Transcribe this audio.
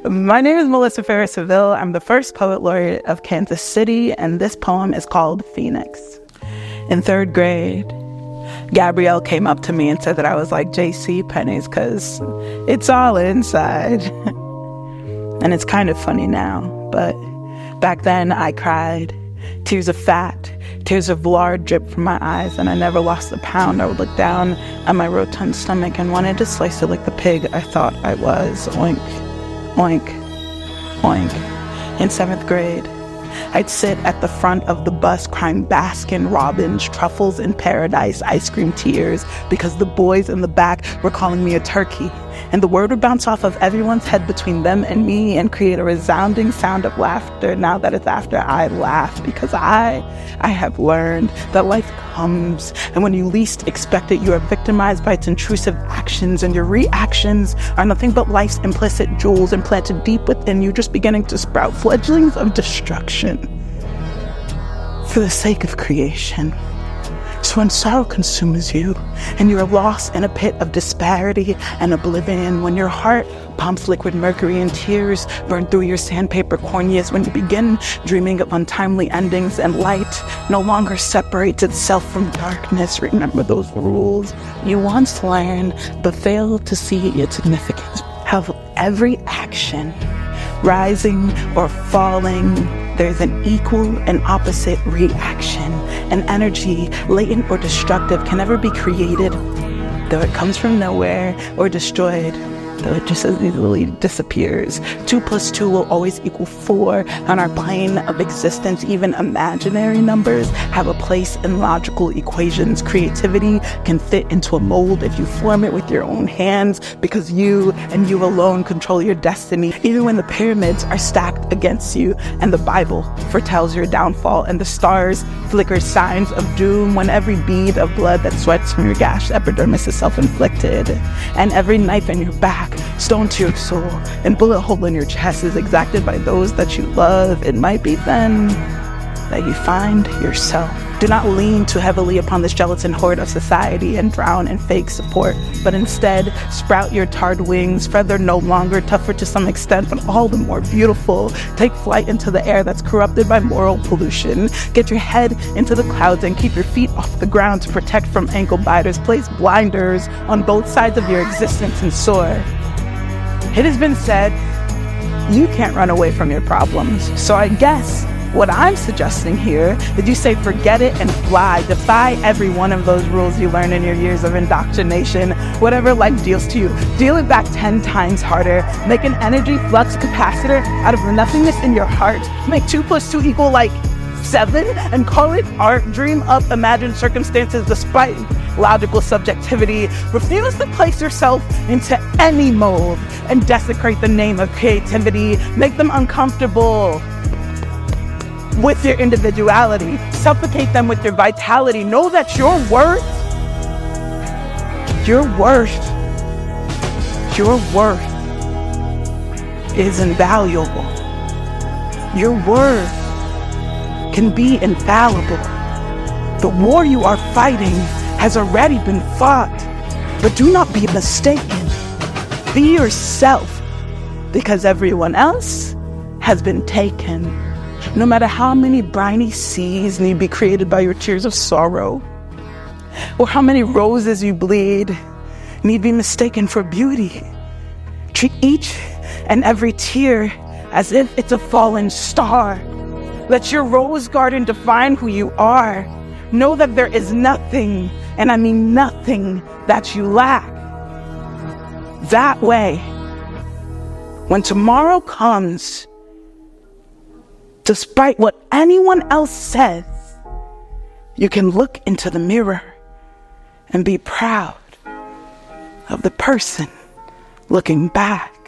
My name is Melissa Ferris Seville. I'm the first poet laureate of Kansas City, and this poem is called Phoenix. In third grade, Gabrielle came up to me and said that I was like J.C. Penney's because it's all inside. And it's kind of funny now, but back then I cried. Tears of fat, tears of lard dripped from my eyes, and I never lost a pound. I would look down at my rotund stomach and wanted to slice it like the pig I thought I was. Oink, oink, oink. In seventh grade, I'd sit at the front of the bus crying Baskin Robbins, truffles in paradise, ice cream tears, because the boys in the back were calling me a turkey. And the word would bounce off of everyone's head between them and me and create a resounding sound of laughter now that it's after I laugh, because I have learned that life comes, and when you least expect it, you are victimized by its intrusive actions, and your reactions are nothing but life's implicit jewels implanted deep within you, just beginning to sprout fledglings of destruction for the sake of creation. So when sorrow consumes you, and you are lost in a pit of disparity and oblivion, when your heart pumps liquid mercury and tears burn through your sandpaper corneas, when you begin dreaming of untimely endings and light no longer separates itself from darkness, remember those rules you once learned but failed to see its significance. Have every action, rising or falling, there's an equal and opposite reaction. An energy, latent or destructive, can never be created, though it comes from nowhere, or destroyed, though it just as easily disappears. 2 + 2 will always equal 4 on our plane of existence. Even imaginary numbers have a place in logical equations. Creativity can fit into a mold if you form it with your own hands, because you and you alone control your destiny. Even when the pyramids are stacked against you, and the Bible foretells your downfall, and the stars flicker signs of doom, when every bead of blood that sweats from your gashed epidermis is self-inflicted, and every knife in your back, stone to your soul, and bullet hole in your chest is exacted by those that you love, it might be then that you find yourself. Do not lean too heavily upon this gelatin horde of society and drown in fake support, but instead sprout your tarred wings, feather no longer, tougher to some extent, but all the more beautiful. Take flight into the air that's corrupted by moral pollution. Get your head into the clouds and keep your feet off the ground to protect from ankle biters. Place blinders on both sides of your existence and soar. It has been said, you can't run away from your problems, so I guess what I'm suggesting here is you say forget it and fly. Defy every one of those rules you learn in your years of indoctrination. Whatever life deals to you, deal it back 10 times harder. Make an energy flux capacitor out of the nothingness in your heart. Make 2 + 2 equal 7 and call it art. Dream up imagined circumstances despite logical subjectivity. Refuse to place yourself into any mold and desecrate the name of creativity. Make them uncomfortable with your individuality. Suffocate them with your vitality. Know that your worth is invaluable. Your worth can be infallible. The war you are fighting has already been fought, but do not be mistaken. Be yourself, because everyone else has been taken. No matter how many briny seas need be created by your tears of sorrow, or how many roses you bleed need be mistaken for beauty, treat each and every tear as if it's a fallen star. Let your rose garden define who you are. Know that there is nothing, and I mean nothing, that you lack. That way, when tomorrow comes, despite what anyone else says, you can look into the mirror and be proud of the person looking back.